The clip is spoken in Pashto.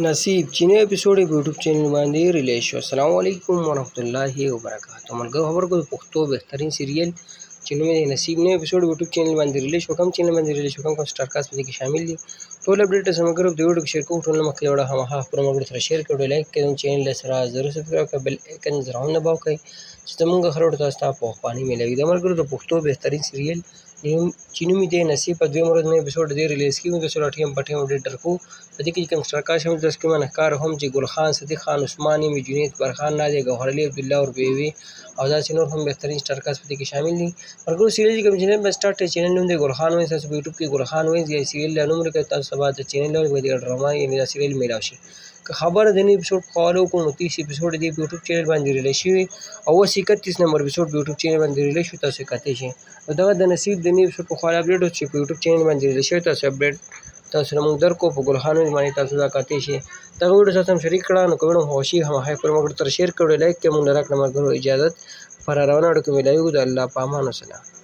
نصیب چې نوی اپیسوډ یې په یوټیوب چینل باندې ریلیز شو. السلام علیکم ورحمتالله وبرکاتو. ملګرو خبر کو د پښتو بهترین سیریل چې نوم یې نصیب نوی اپیسوډ یوټیوب چینل باندې ریلیز شو. کوم چینل باندې ریلیز شو، کوم سټار کاست په کې شامل دي، ټول اپډیټ سم ملګرو په ویډیو کې شیر کوو. ټول مخکې وړه هماغه خپل ملګرو سره شیر کړئ، لایک کړئ، چینل سره ضرور سبسکرایب کړئ، بل ایکن ضرور نه باوکئ چې زموږ خبرو تاسو ته په خواني ملوي. د ملګرو د پښتو بهترین سیریل چې نوم یې نصیب په دویم ورځ نوی اپیسوډ دی ریلیز کیږي. د سره ټیم په ټیم اپډیټ درکو. په دې کې کوم سټار کاست شامل دي، کوم نخکار هم چې ګل خان، صدیق خان، عثمان یمي، جنید برخان، نادیه ګوهر علي، عبدالله اوربیوي او داسې نور هم بهترین سټار کاست په دې کې شامل دي. ملګرو سیریل چې کوم چینل باندې سټارټ دی، چینل نوم دی ګل خان وایز. تاسو په یوټیوب کې ګل خان وایز یا سیریل له نوم لیکئ، تاسو سبا د چینل له لارې ډرامه یعنې دا سیریل میلاو شي. که خبره د نوي اپیسوډ په حواله وکړو، نو 30 اپیسوډ دی په یوټیوب چینل باندې ریلیز شوي او اوس 31 نمبر اپیسوډ په یوټیوب چینل باندې ریلیز شو. تاسو کتلی شئ. او دغه د نصیب د نوي اپیسوډ په خواله اپډیټ چې په یوټیوب چینل باندې ریلیز شوی، تاسو اپډیټ تاسو سره موږ درکو په ګل خان وایز باندې. تاسو دا کتلی شئ. دغه ویډیو تاسو هم شریک کړه. نو که ویډیو مو خوښي هماغه خپل ملګرو سره شیر کړئ، لایک کړئ، موږ له راکړه ملګرو اجازت پر روانه اړیکو میلاویږو. د الله په امان وسلام.